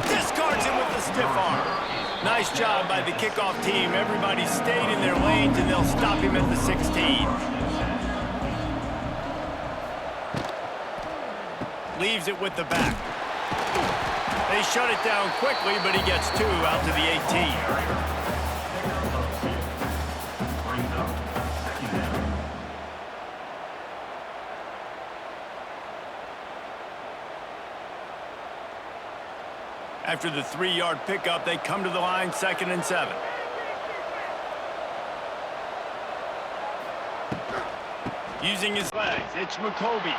Discards it with the stiff arm. Nice job by the kickoff team. Everybody stayed in their lanes, and they'll stop him at the 16. Leaves it with the back. They shut it down quickly, but he gets 2 out to the 18. After the 3-yard pickup, they come to the line, 2nd and 7. Using his legs, it's McCovey.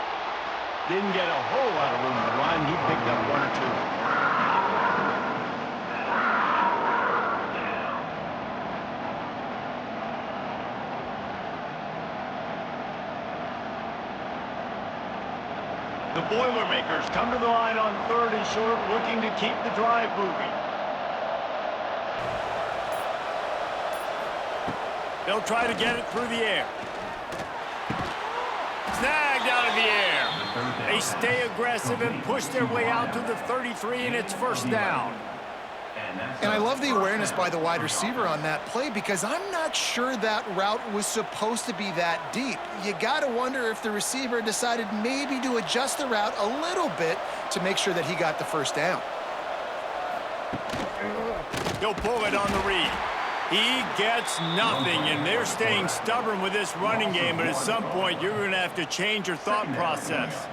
Didn't get a whole lot of room to run. He picked up 1 or 2. The Boilermakers come to the line on 3rd and short, looking to keep the drive moving. They'll try to get it through the air. Snagged out of the air. They stay aggressive and push their way out to the 33, and it's 1st down. And I love the awareness by the wide receiver on that play because I'm not sure that route was supposed to be that deep. You got to wonder if the receiver decided maybe to adjust the route a little bit to make sure that he got the 1st down. He'll pull it on the read. He gets nothing, and they're staying stubborn with this running game, but at some point you're going to have to change your thought process.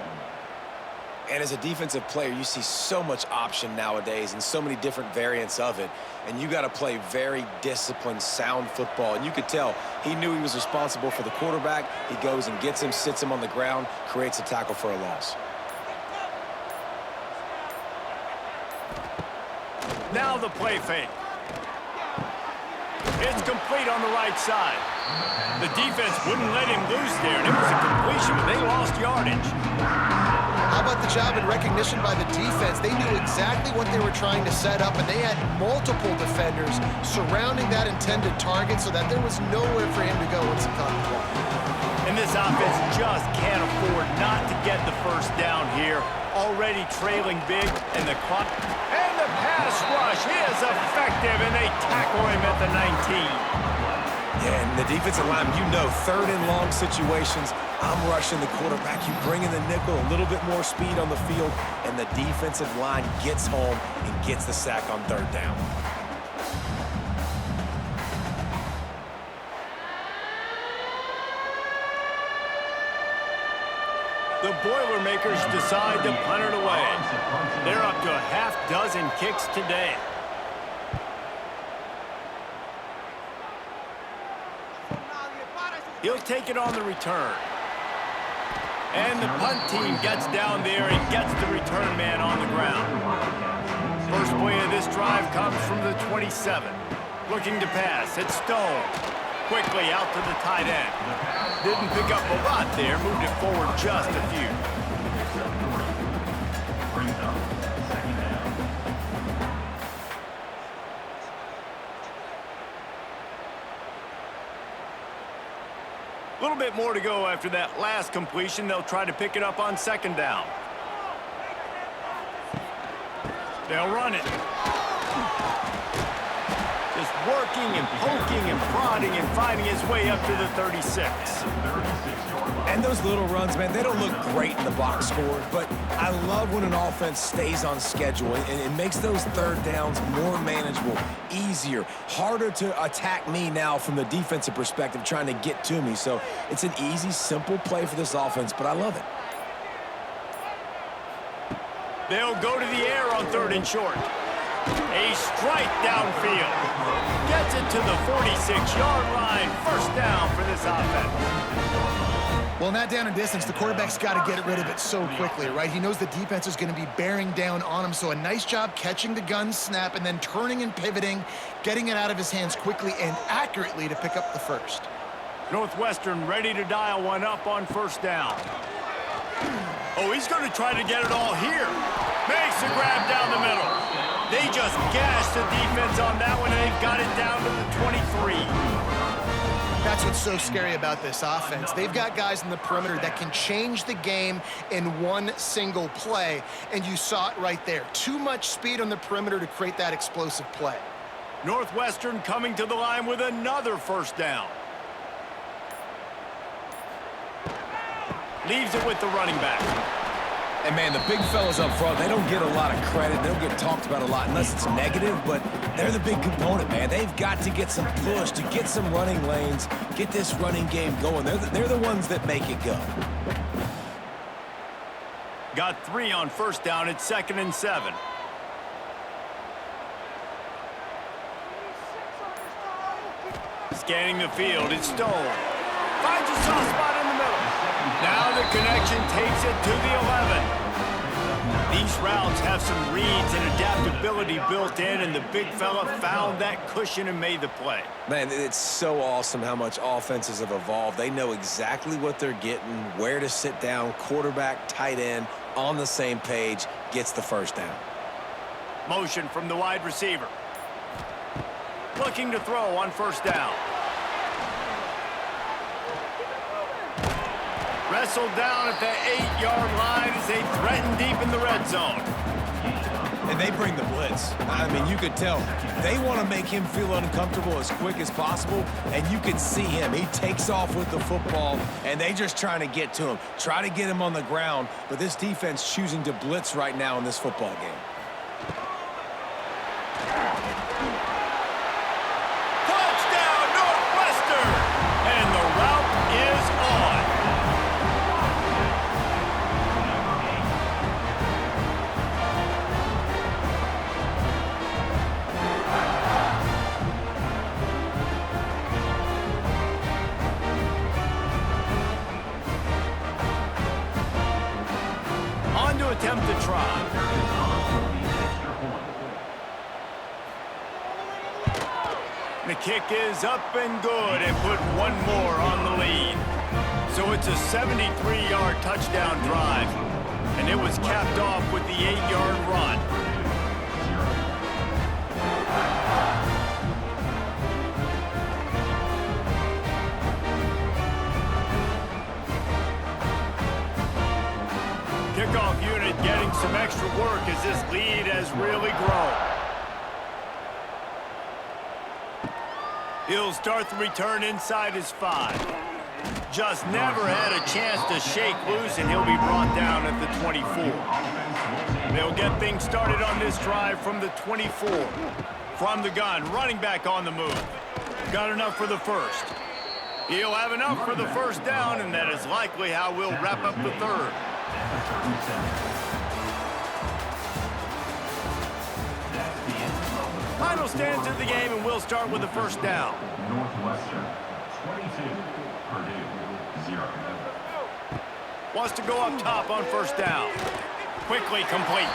And as a defensive player, you see so much option nowadays and so many different variants of it. And you got to play very disciplined, sound football. And you could tell he knew he was responsible for the quarterback. He goes and gets him, sits him on the ground, creates a tackle for a loss. Now the play fake. It's complete on the right side. The defense wouldn't let him loose there, and it was a completion, but they lost yardage. How about the job and recognition by the defense? They knew exactly what they were trying to set up, and they had multiple defenders surrounding that intended target so that there was nowhere for him to go once he caught the ball. And this offense just can't afford not to get the 1st down here. Already trailing big, and the clock. And the pass rush is effective, and they tackle him at the 19. Yeah, and the defensive line, you know, 3rd and long situations, I'm rushing the quarterback. You bring in the nickel, a little bit more speed on the field, and the defensive line gets home and gets the sack on 3rd down. The Boilermakers decide to punt it away. They're up to a half-dozen kicks today. He'll take it on the return. And the punt team gets down there and gets the return man on the ground. First play of this drive comes from the 27. Looking to pass, it's Stone. Quickly out to the tight end. Didn't pick up a lot there, moved it forward just a few. A little bit more to go after that last completion. They'll try to pick it up on 2nd down. They'll run it. Just working and poking and prodding and finding his way up to the 36. And those little runs, man, they don't look great in the box score, but I love when an offense stays on schedule, and it makes those 3rd downs more manageable, easier, harder to attack me now from the defensive perspective, trying to get to me. So it's an easy, simple play for this offense, but I love it. They'll go to the air on 3rd and short. A strike downfield. Gets it to the 46-yard line. 1st down for this offense. Well, in that down and distance, the quarterback's got to get rid of it so quickly, right? He knows the defense is going to be bearing down on him, so a nice job catching the gun snap and then turning and pivoting, getting it out of his hands quickly and accurately to pick up the 1st. Northwestern ready to dial one up on 1st down. Oh, he's going to try to get it all here. Makes the grab down the middle. They just gashed the defense on that one, and they've got it down to the 23. That's what's so scary about this offense. They've got guys in the perimeter that can change the game in one single play, and you saw it right there. Too much speed on the perimeter to create that explosive play. Northwestern coming to the line with another first down. Leaves it with the running back. And, man, the big fellas up front, they don't get a lot of credit. They don't get talked about a lot unless it's negative, but they're the big component, man. They've got to get some push, to get some running lanes, get this running game going. They're the ones that make it go. Got 3 on first down. It's 2nd and 7. Scanning the field, it's Stone. Finds a soft spot in the middle. Now the connection takes it to the 11. These routes have some reads and adaptability built in, and the big fella found that cushion and made the play. Man, it's so awesome how much offenses have evolved. They know exactly what they're getting, where to sit down, quarterback, tight end, on the same page, gets the first down. Motion from the wide receiver. Looking to throw on first down. Wrestled down at the 8-yard line as they threaten deep in the red zone. And they bring the blitz. I mean, you could tell. They want to make him feel uncomfortable as quick as possible, and you can see him. He takes off with the football, and they just trying to get to him, try to get him on the ground, but this defense choosing to blitz right now in this football game. Touchdown, Northwestern! And the route is on. Attempt to try. The kick is up and good and put one more on the lead. So it's a 73-yard touchdown drive, and it was capped off with the 8-yard run. Kickoff unit getting some extra work as this lead has really grown. He'll start the return inside his 5. Just never had a chance to shake loose, and he'll be brought down at the 24. They'll get things started on this drive from the 24. From the gun, running back on the move. Got enough for the first. He'll have enough for the first down, and that is likely how we'll wrap up the third. Final stands of the game, and we'll start with the first down. Northwestern 22, Purdue 0. Wants to go up top on first down. Quickly complete.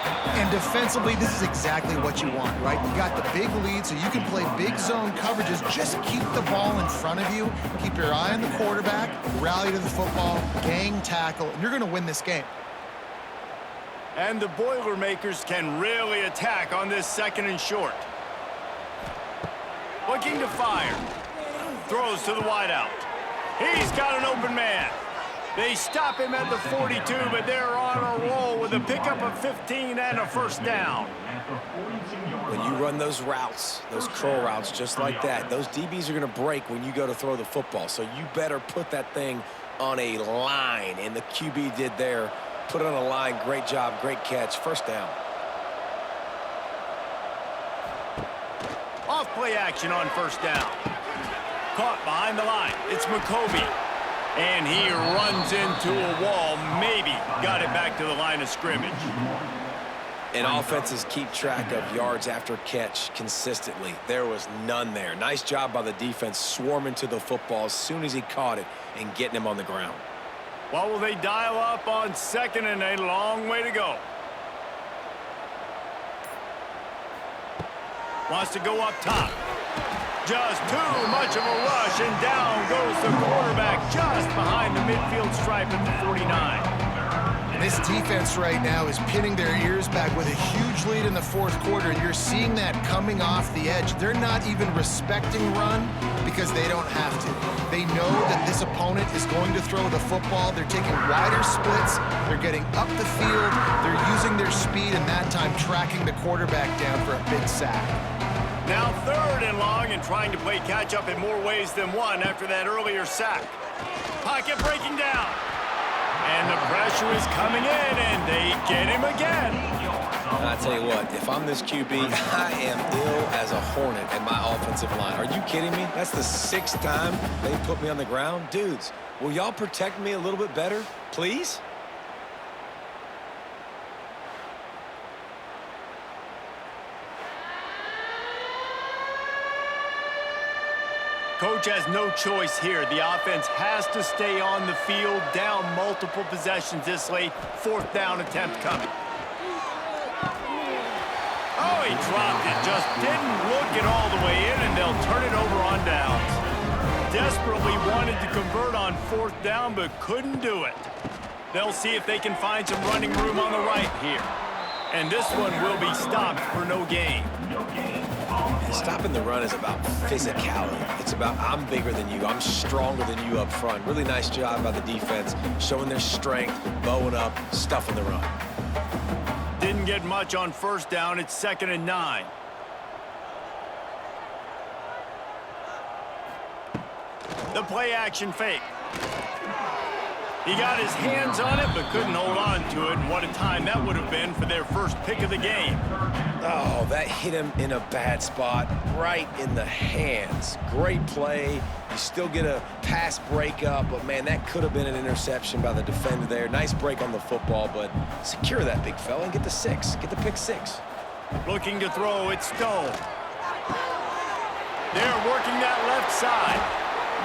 And defensively, this is exactly what you want, right? You got the big lead, so you can play big zone coverages. Just keep the ball in front of you. Keep your eye on the quarterback. Rally to the football. Gang tackle. And you're going to win this game. And the Boilermakers can really attack on this 2nd and short. Looking to fire. Throws to the wideout. He's got an open man. They stop him at the 42, but they're on a roll with a pickup of 15 and a first down. When you run those routes, those curl routes just like that, those DBs are going to break when you go to throw the football. So you better put that thing on a line, and the QB did there. Put it on a line. Great job. Great catch. First down. Off play action on first down. Caught behind the line. It's McCovey. And he runs into a wall. Maybe got it back to the line of scrimmage. And offenses keep track of yards after catch consistently. There was none there. Nice job by the defense swarming to the football as soon as he caught it and getting him on the ground. What will they dial up on 2nd and a long way to go? Wants to go up top. Just too much of a rush, and down goes the quarterback just behind the midfield stripe at the 49. This defense right now is pinning their ears back with a huge lead in the fourth quarter, and you're seeing that coming off the edge. They're not even respecting run because they don't have to. They know that this opponent is going to throw the football. They're taking wider splits. They're getting up the field. They're using their speed, and that time tracking the quarterback down for a big sack. Now 3rd and long and trying to play catch-up in more ways than one after that earlier sack. Pocket breaking down. And the pressure is coming in, and they get him again. I tell you what, if I'm this QB, I am ill as a hornet at my offensive line. Are you kidding me? That's the 6th time they put me on the ground. Dudes, will y'all protect me a little bit better, please? Coach has no choice here. The offense has to stay on the field, down multiple possessions this late. 4th down attempt coming. Oh, he dropped it. Just didn't look it all the way in, and they'll turn it over on downs. Desperately wanted to convert on 4th down, but couldn't do it. They'll see if they can find some running room on the right here. And this one will be stopped for no gain. Stopping the run is about physicality. It's about I'm bigger than you. I'm stronger than you up front. Really nice job by the defense, showing their strength, bowing up, stuffing the run. Didn't get much on 1st down. It's 2nd and 9. The play action fake. He got his hands on it, but couldn't hold on to it. And what a time that would have been for their first pick of the game. Oh, that hit him in a bad spot, right in the hands. Great play. You still get a pass breakup, but, man, that could have been an interception by the defender there. Nice break on the football, but secure that big fella and get the 6. Get the pick 6. Looking to throw, it's Stone. They're working that left side.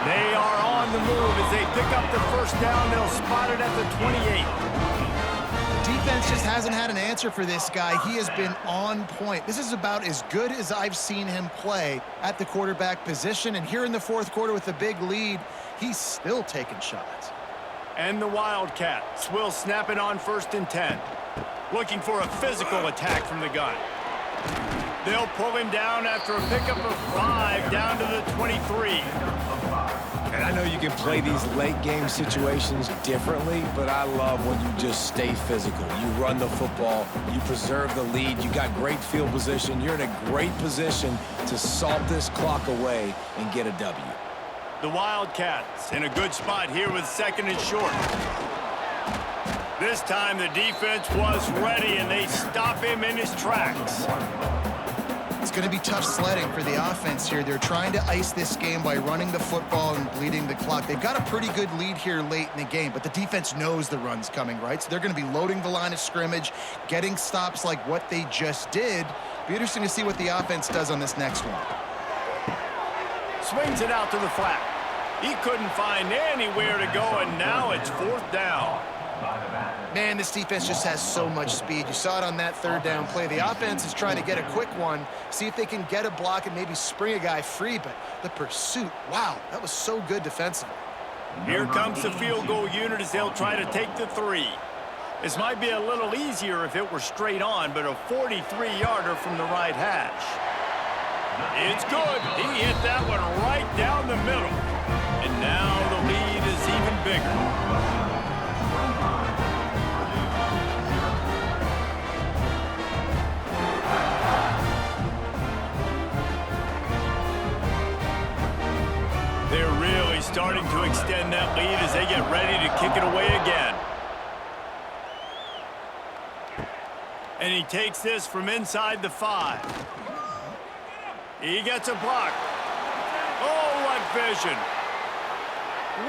They are on the move as they pick up the 1st down. They'll spot it at the 28. Defense just hasn't had an answer for this guy. He has been on point. This is about as good as I've seen him play at the quarterback position. And here in the 4th quarter with a big lead, he's still taking shots. And the Wildcats will snap it on 1st and 10. Looking for a physical attack from the gun. They'll pull him down after a pickup of 5 down to the 23. And I know you can play these late game situations differently, but I love when you just stay physical. You run the football, you preserve the lead, you got great field position, you're in a great position to salt this clock away and get a W. The Wildcats in a good spot here with 2nd and short. This time the defense was ready, and they stop him in his tracks. It's going to be tough sledding for the offense here. They're trying to ice this game by running the football and bleeding the clock. They've got a pretty good lead here late in the game, but the defense knows the run's coming, right? So they're going to be loading the line of scrimmage, getting stops like what they just did. Be interesting to see what the offense does on this next one. Swings it out to the flat. He couldn't find anywhere to go, and now it's 4th down. Man, this defense just has so much speed. You saw it on that 3rd down play. The offense is trying to get a quick one, see if they can get a block and maybe spring a guy free, but the pursuit, wow, that was so good defensively. Here comes the field goal unit as they'll try to take the 3. This might be a little easier if it were straight on, but a 43-yarder from the right hash. It's good. He hit that one right down the middle. And now the lead is even bigger. They're really starting to extend that lead as they get ready to kick it away again. And he takes this from inside the 5. He gets a block. Oh, what vision.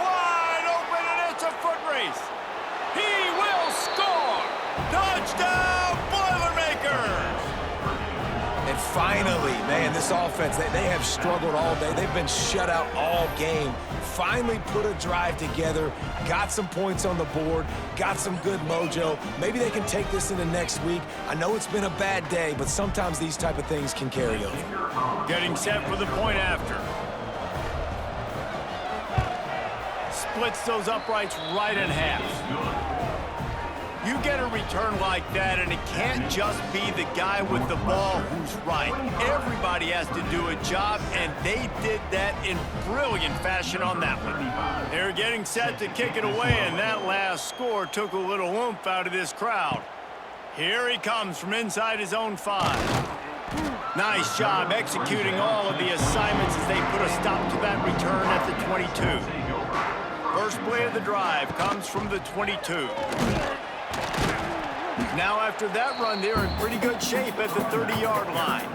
Wide open, and it's a foot race. He will score. Touchdown, Boilermakers. And finally, man, this offense, they have struggled all day. They've been shut out all game. Finally put a drive together, got some points on the board, got some good mojo. Maybe they can take this into next week. I know it's been a bad day, but sometimes these type of things can carry over. Getting set for the point after. Splits those uprights right in half. You get a return like that, and it can't just be the guy with the ball who's right. Everybody has to do a job, and they did that in brilliant fashion on that one. They're getting set to kick it away, and that last score took a little oomph out of this crowd. Here he comes from inside his own 5. Nice job executing all of the assignments as they put a stop to that return at the 22. First play of the drive comes from the 22. Now after that run, they're in pretty good shape at the 30-yard line.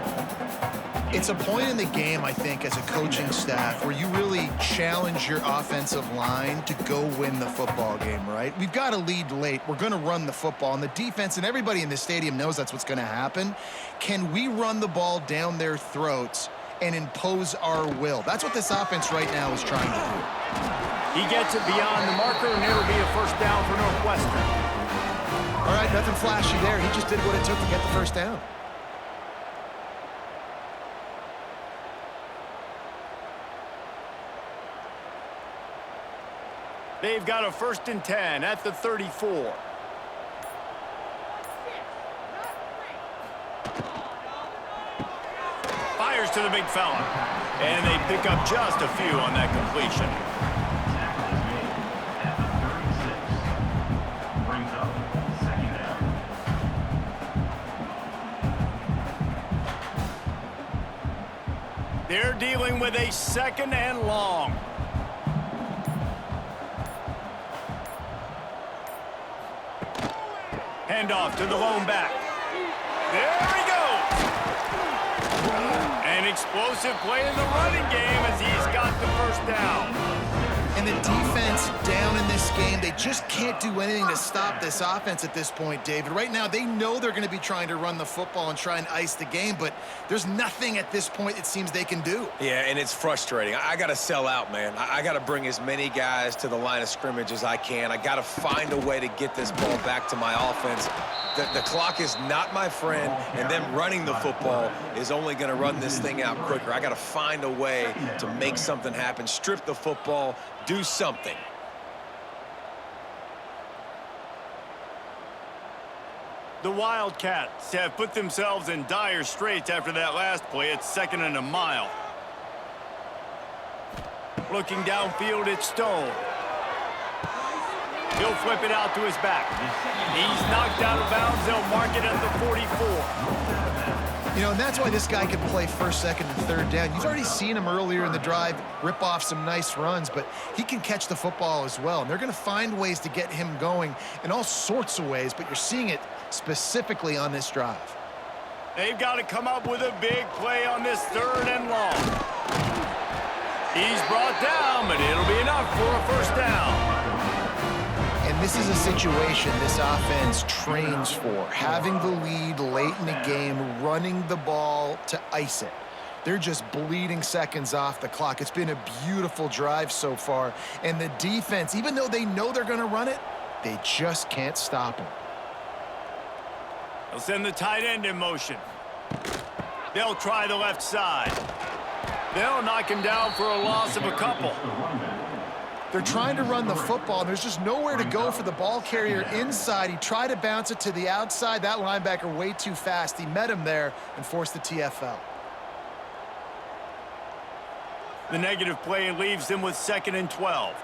It's a point in the game, I think, as a coaching staff where you really challenge your offensive line to go win the football game, right? We've got a lead late. We're going to run the football. And the defense and everybody in the stadium knows that's what's going to happen. Can we run the ball down their throats and impose our will? That's what this offense right now is trying to do. He gets it beyond the marker, and it'll be a first down for Northwestern. All right, nothing flashy there. He just did what it took to get the first down. They've got a 1st and 10 at the 34. Fires to the big fella. And they pick up just a few on that completion. They're dealing with a 2nd and long. Handoff to the lone back. There he goes. An explosive play in the running game as he's got the first down. And the defense down in this game, they just can't do anything to stop this offense at this point, David. Right now, they know they're going to be trying to run the football and try and ice the game, but there's nothing at this point it seems they can do. Yeah, and it's frustrating. I got to sell out, man. I got to bring as many guys to the line of scrimmage as I can. I got to find a way to get this ball back to my offense. The clock is not my friend, and them running the football is only going to run this thing out quicker. I got to find a way to make something happen, strip the football, do something. The Wildcats have put themselves in dire straits after that last play. It's 2nd and a mile. Looking downfield, it's Stone. He'll flip it out to his back. He's knocked out of bounds. They'll mark it at the 44. You know, and that's why this guy can play 1st, 2nd, and 3rd down. You've already seen him earlier in the drive rip off some nice runs, but he can catch the football as well. And they're going to find ways to get him going in all sorts of ways, but you're seeing it specifically on this drive. They've got to come up with a big play on this 3rd and long. He's brought down, but it'll be enough for a first down. And this is a situation this offense trains for, having the lead late in the game, running the ball to ice it. They're just bleeding seconds off the clock. It's been a beautiful drive so far, and the defense, even though they know they're going to run it, they just can't stop them. They'll send the tight end in motion. They'll try the left side. They'll knock him down for a loss of a couple. They're trying to run the football, and there's just nowhere to go for the ball carrier inside. He tried to bounce it to the outside. That linebacker way too fast. He met him there and forced the TFL. The negative play leaves them with 2nd and 12.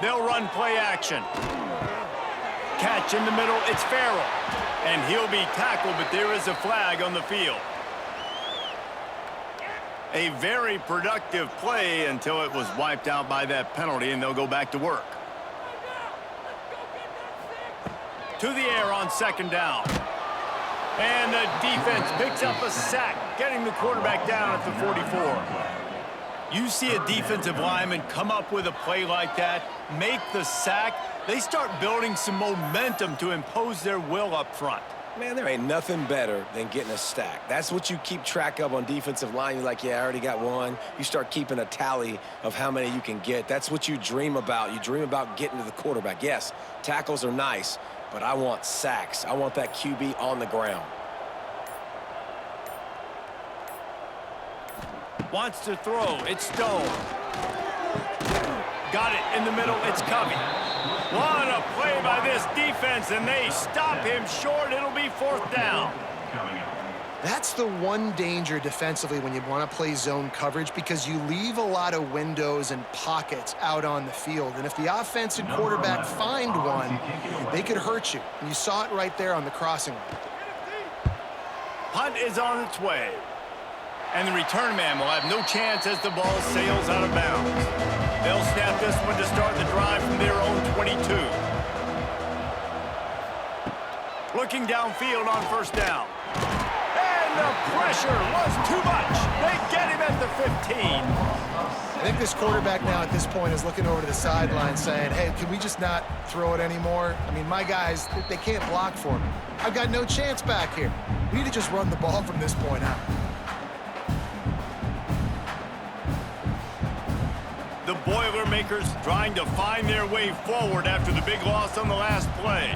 They'll run play action. Catch in the middle, it's Farrell. And he'll be tackled, but there is a flag on the field. A very productive play until it was wiped out by that penalty, and they'll go back to work. To the air on 2nd down. And the defense picks up a sack, getting the quarterback down at the 44. You see a defensive lineman come up with a play like that, make the sack, they start building some momentum to impose their will up front. Man, there ain't nothing better than getting a stack. That's what you keep track of on defensive line. You're like, yeah, I already got one. You start keeping a tally of how many you can get. That's what you dream about. You dream about getting to the quarterback. Yes, tackles are nice, but I want sacks. I want that QB on the ground. Wants to throw. It's Stone. got it in the middle. It's Covey. What a play by this defense, and they stop him short. It'll be 4th down. That's the one danger defensively when you want to play zone coverage, because you leave a lot of windows and pockets out on the field. And if the offensive quarterback find one, they could hurt you. And you saw it right there on the crossing line. Punt is on its way. And the return man will have no chance as the ball sails out of bounds. They'll snap this one to start the drive from their own 22. Looking downfield on 1st down. And the pressure was too much. They get him at the 15. I think this quarterback now at this point is looking over to the sideline saying, hey, can we just not throw it anymore? I mean, my guys, they can't block for me. I've got no chance back here. We need to just run the ball from this point out. The Boilermakers trying to find their way forward after the big loss on the last play.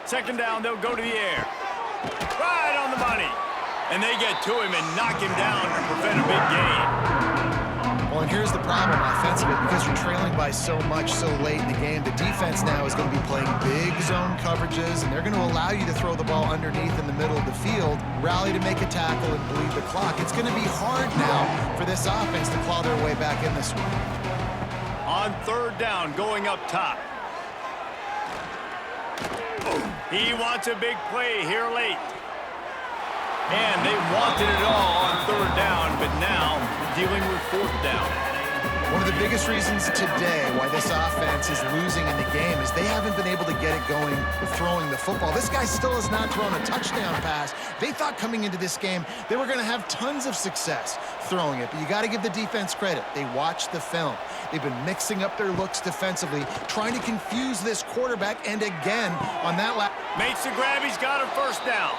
2nd down, they'll go to the air. Right on the money. And they get to him and knock him down to prevent a big gain. Well, and here's the problem offensively, because you're trailing by so much so late in the game. The defense now is going to be playing big zone coverages, and they're going to allow you to throw the ball underneath in the middle of the field, rally to make a tackle, and bleed the clock. It's going to be hard now for this offense to claw their way back in this one. On 3rd down, going up top. He wants a big play here late. And they wanted it all on 3rd down, but now dealing with 4th down. One of the biggest reasons today why this offense is losing in the game is they haven't been able to get it going with throwing the football. This guy still has not thrown a touchdown pass. They thought coming into this game they were going to have tons of success throwing it, but you got to give the defense credit. They watched the film. They've been mixing up their looks defensively, trying to confuse this quarterback, and again on that last... Makes the grab, he's got a 1st down.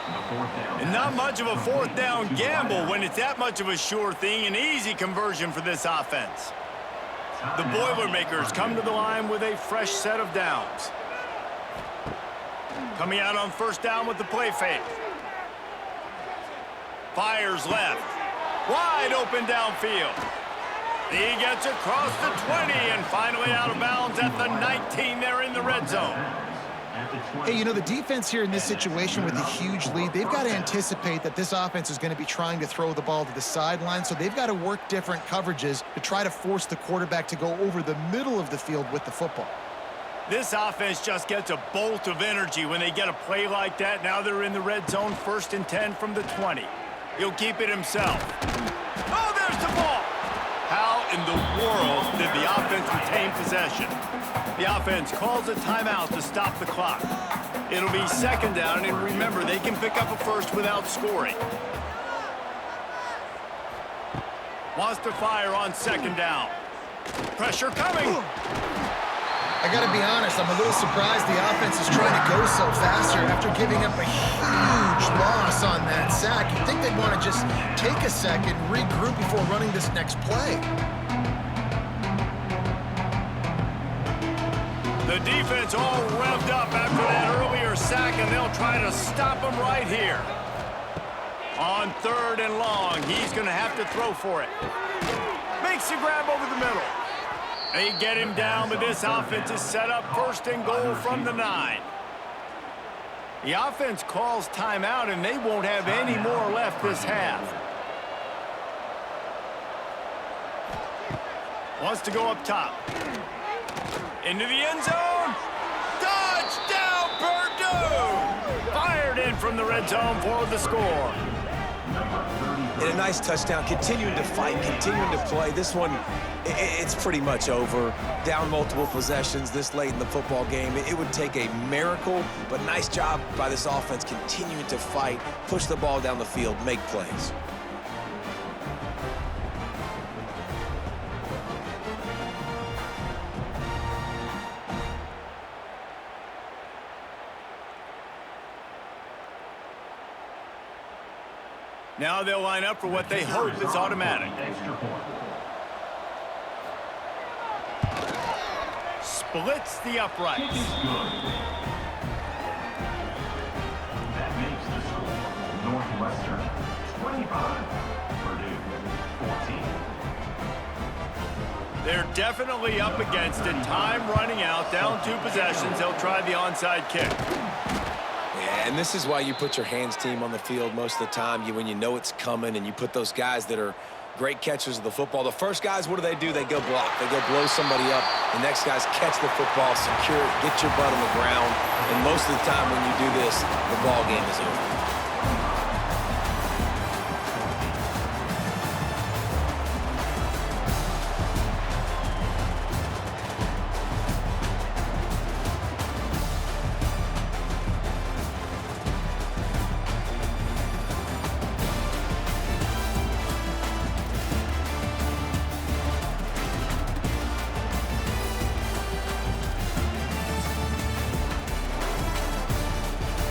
And not much of a 4th down gamble when it's that much of a sure thing, an easy conversion for this offense. The Boilermakers come to the line with a fresh set of downs. Coming out on 1st down with the play fake. Fires left. Wide open downfield. He gets across the 20 and finally out of bounds at the 19 there in the red zone. Hey, you know, the defense here in this situation with a huge lead, they've got to anticipate that this offense is going to be trying to throw the ball to the sideline, so they've got to work different coverages to try to force the quarterback to go over the middle of the field with the football. This offense just gets a bolt of energy when they get a play like that. Now they're in the red zone, 1st and 10 from the 20. He'll keep it himself. Oh, there's the ball. How in the world did the offense retain possession? The offense calls a timeout to stop the clock. It'll be 2nd down, and remember, they can pick up a 1st without scoring. Wants to fire on 2nd down. Pressure coming. I got to be honest, I'm a little surprised the offense is trying to go so fast here after giving up a huge loss on that sack. You'd think they'd want to just take a second, regroup before running this next play. The defense all revved up after that earlier sack, and they'll try to stop him right here. On 3rd and long, he's going to have to throw for it. Makes the grab over the middle. They get him down, but this offense is set up 1st and goal from the 9. The offense calls timeout, and they won't have any more left this half. Wants to go up top. Into the end zone. Touchdown, Purdue! Fired in from the red zone for the score. And a nice touchdown, continuing to fight, continuing to play. This one, it's pretty much over. Down multiple possessions this late in the football game. It would take a miracle, but nice job by this offense continuing to fight, push the ball down the field, make plays. Now they'll line up for what they hope is automatic. Splits the uprights. That makes the score Northwestern 25, Purdue 14. They're definitely up against it. Time running out. Down 2 possessions. They'll try the onside kick. Yeah, and this is why you put your hands team on the field most of the time. When you know it's coming, and you put those guys that are great catchers of the football. The first guys, what do? They go block. They go blow somebody up. The next guys catch the football, secure it, get your butt on the ground. And most of the time when you do this, the ball game is over.